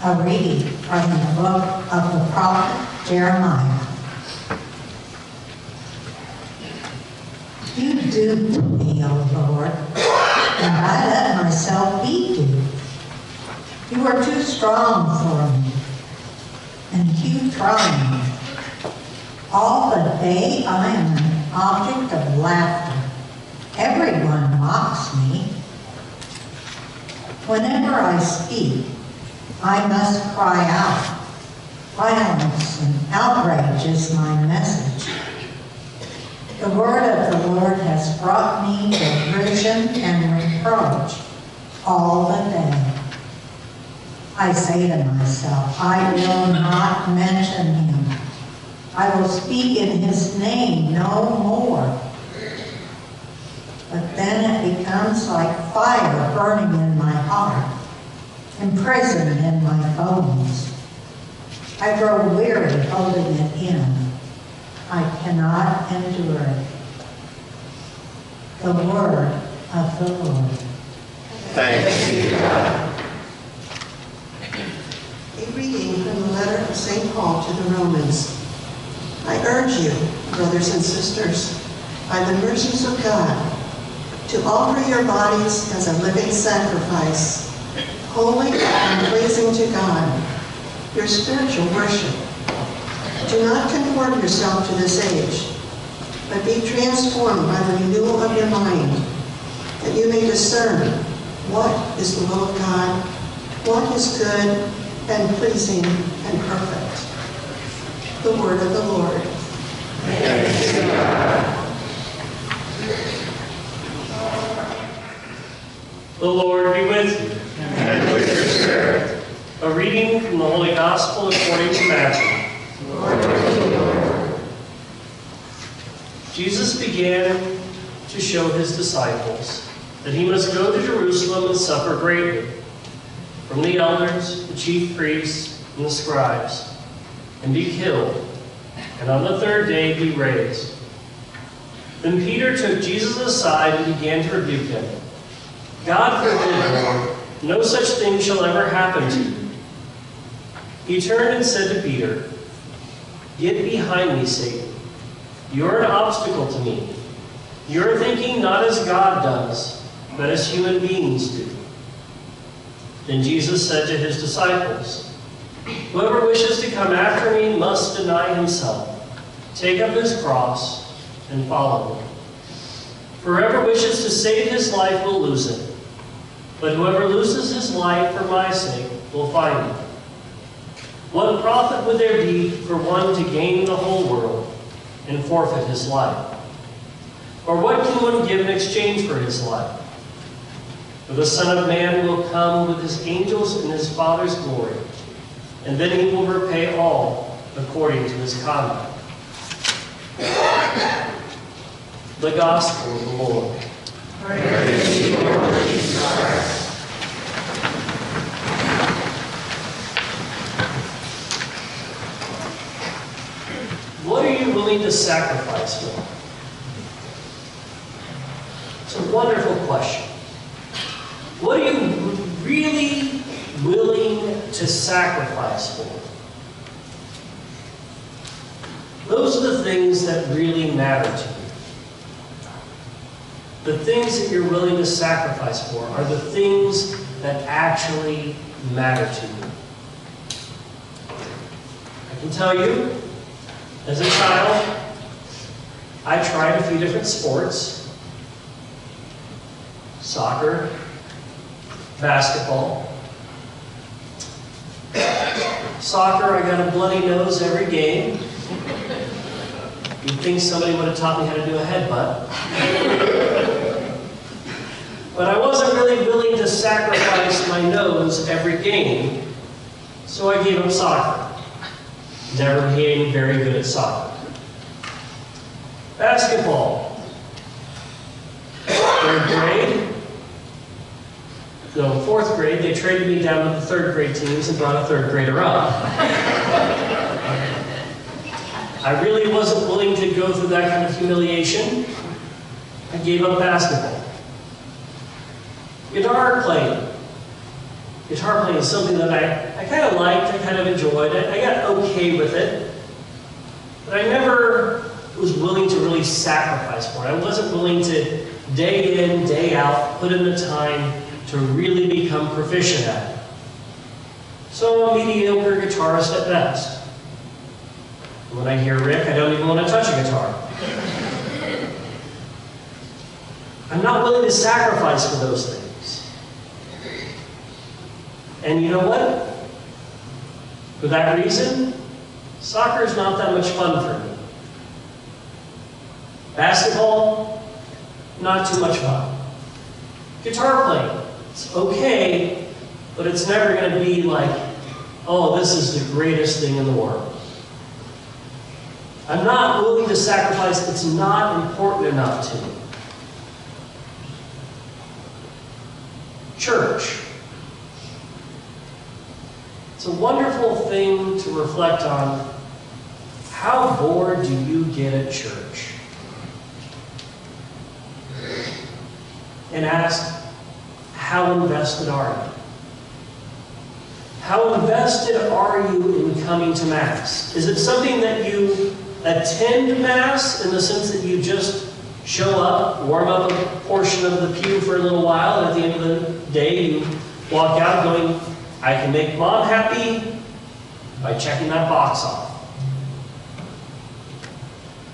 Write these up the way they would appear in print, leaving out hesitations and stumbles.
A reading from the book of the prophet Jeremiah. You duped me, O Lord, and I let myself be duped. You are too strong for me, and you try me. All the day I am an object of laughter. Everyone mocks me. Whenever I speak, I must cry out. Violence and outrage is my message. The word of the Lord has brought me derision and reproach all the day. I say to myself, I will not mention him. I will speak in his name no more. But then it becomes like fire burning in my heart, imprisoned in my bones. I grow weary holding it in. I cannot endure it. The word of the Lord. Thanks be to God. A reading from the letter of St. Paul to the Romans. I urge you, brothers and sisters, by the mercies of God, to offer your bodies as a living sacrifice, holy and pleasing to God, your spiritual worship. Do not conform yourself to this age, but be transformed by the renewal of your mind, that you may discern what is the will of God, what is good and pleasing and perfect. The word of the Lord. Thanks be to God. The Lord be with you. And with your spirit. A reading from the Holy Gospel according to Matthew. Jesus began to show his disciples that he must go to Jerusalem and suffer greatly from the elders, the chief priests, and the scribes, and be killed, and on the third day be raised. Then Peter took Jesus aside and began to rebuke him. God forbid, Lord, no such thing shall ever happen to you. He turned and said to Peter, Get behind me, Satan. You are an obstacle to me. You are thinking not as God does, but as human beings do. Then Jesus said to his disciples, Whoever wishes to come after me must deny himself, take up his cross, and follow me. For whoever wishes to save his life will lose it, but whoever loses his life for my sake will find it. What profit would there be for one to gain the whole world and forfeit his life? Or what can one give in exchange for his life? For the Son of Man will come with his angels in his Father's glory, and then he will repay all according to his conduct. The Gospel of the Lord. Praise to you, Lord Jesus Christ. What are you willing to sacrifice for? It's a wonderful question. What are you really willing to sacrifice for? Those are the things that really matter to you. The things that you're willing to sacrifice for are the things that actually matter to you. I can tell you, as a child, I tried a few different sports. Soccer, basketball. Soccer, I got a bloody nose every game. You'd think somebody would have taught me how to do a headbutt. But I wasn't really willing to sacrifice my nose every game, so I gave up soccer. Never became very good at soccer. Basketball. Third grade. No, fourth grade, they traded me down to the third grade teams and brought a third grader up. I really wasn't willing to go through that kind of humiliation. I gave up basketball. Guitar playing. guitar playing is something that I kind of liked, I kind of enjoyed. I got okay with it, but I never was willing to really sacrifice for it. I wasn't willing to day in, day out, put in the time to really become proficient at it. So I'm a mediocre guitarist at best. When I hear Rick, I don't even want to touch a guitar. I'm not willing to sacrifice for those things. And you know what? For that reason, soccer is not that much fun for me. Basketball, not too much fun. Guitar playing, it's okay, but it's never going to be like, oh, this is the greatest thing in the world. I'm not willing to sacrifice. It's not important enough to me. Church. It's a wonderful thing to reflect on. How bored do you get at church? And ask, how invested are you? How invested are you in coming to Mass? Is it something that you attend Mass in the sense that you just show up, warm up a portion of the pew for a little while, and at the end of the day you walk out going, I can make Mom happy by checking that box off?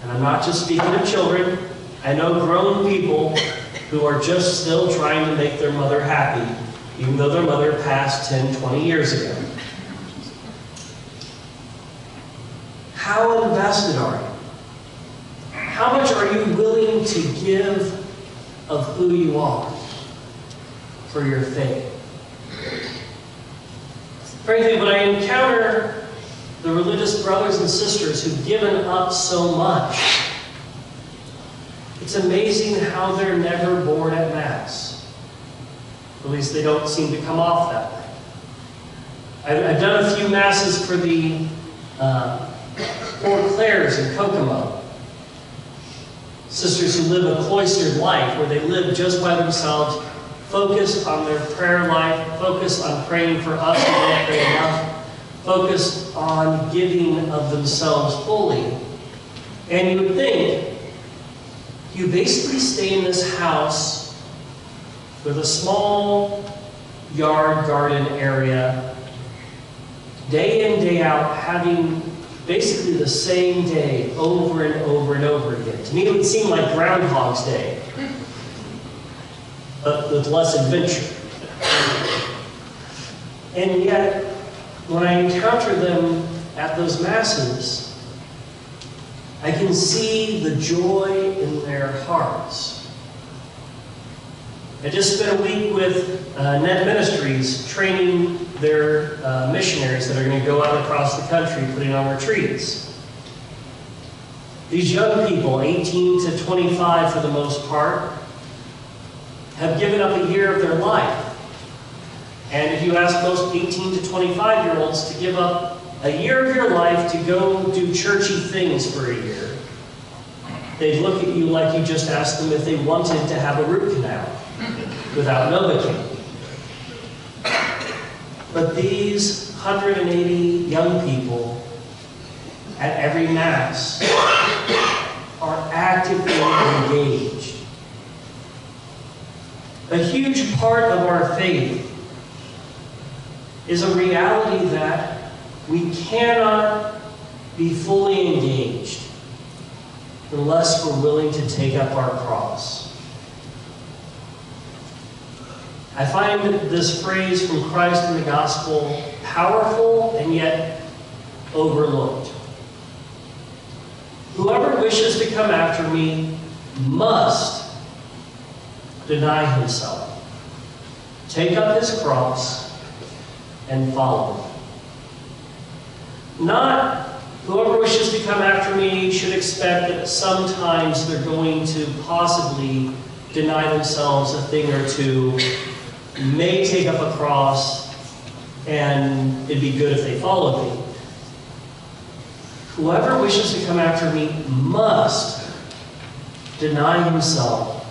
And I'm not just speaking of children. I know grown people who are just still trying to make their mother happy, even though their mother passed 10, 20 years ago. How invested are you? How much are you willing to give of who you are for your faith? Frankly, when I encounter the religious brothers and sisters who've given up so much, it's amazing how they're never bored at Mass. At least they don't seem to come off that way. I've done a few Masses for the Poor Clares in Kokomo. Sisters who live a cloistered life, where they live just by themselves, focused on their prayer life, focused on praying for us who don't pray enough, focused on giving of themselves fully. And you would think, you basically stay in this house with a small yard garden area, day in, day out, having basically the same day over and over and over again. To me, it would seem like Groundhog's Day, but with less adventure. And yet, when I encounter them at those Masses, I can see the joy in their hearts. I just spent a week with Net Ministries training their missionaries that are going to go out across the country putting on retreats. These young people, 18 to 25 for the most part, have given up a year of their life. And if you ask most 18 to 25-year-olds to give up a year of your life to go do churchy things for a year, they'd look at you like you just asked them if they wanted to have a root canal without Novocaine. But these 180 young people at every Mass are actively engaged. A huge part of our faith is a reality that we cannot be fully engaged unless we're willing to take up our cross. I find this phrase from Christ in the Gospel powerful and yet overlooked. Whoever wishes to come after me must deny himself, take up his cross, and follow me. Not whoever wishes to come after me should expect that sometimes they're going to possibly deny themselves a thing or two, may take up a cross, and it'd be good if they followed me. Whoever wishes to come after me must deny himself,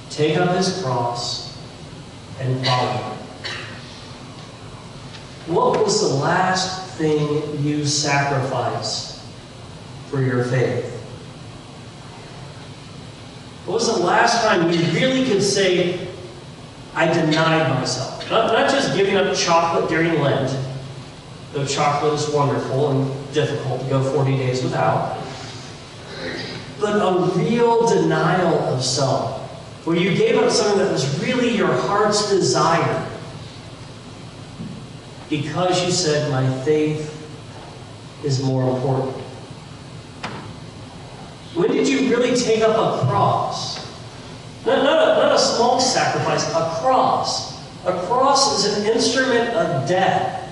take up his cross, and follow me. What was the last thing you sacrificed for your faith? What was the last time you really could say, I denied myself? Not just giving up chocolate during Lent, though chocolate is wonderful and difficult to go 40 days without, but a real denial of self, where you gave up something that was really your heart's desire because you said, my faith is more important. When did you really take up a cross? Not a small sacrifice, a cross. A cross is an instrument of death.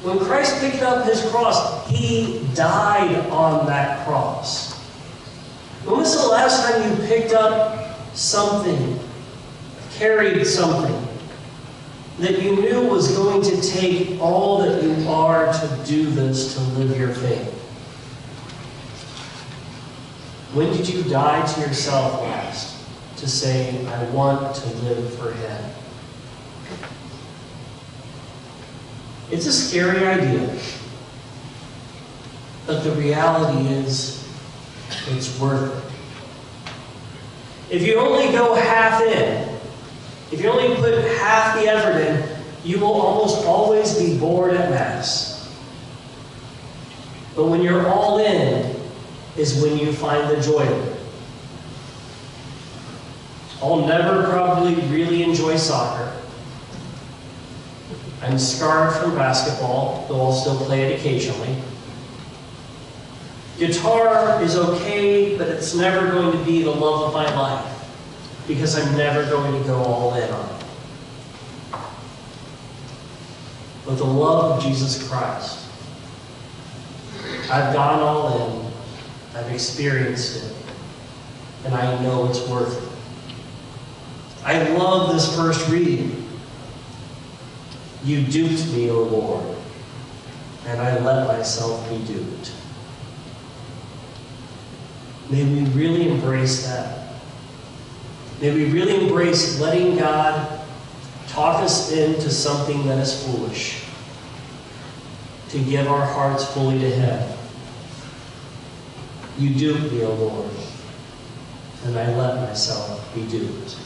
When Christ picked up his cross, he died on that cross. When was the last time you picked up something, carried something that you knew was going to take all that you are to do this, to live your faith? When did you die to yourself last to say, I want to live for him? It's a scary idea, but the reality is it's worth it. If you only go half in, if you only put half the effort in, you will almost always be bored at Mass. But when you're all in is when you find the joy of it. I'll never probably really enjoy soccer. I'm scarred from basketball, though I'll still play it occasionally. Guitar is okay, but it's never going to be the love of my life because I'm never going to go all in on it. But the love of Jesus Christ, I've gone all in, I've experienced it, and I know it's worth it. I love this first reading. You duped me, O Lord, and I let myself be duped. May we really embrace that. May we really embrace letting God talk us into something that is foolish, to give our hearts fully to Him. You duped me, O Lord, and I let myself be duped.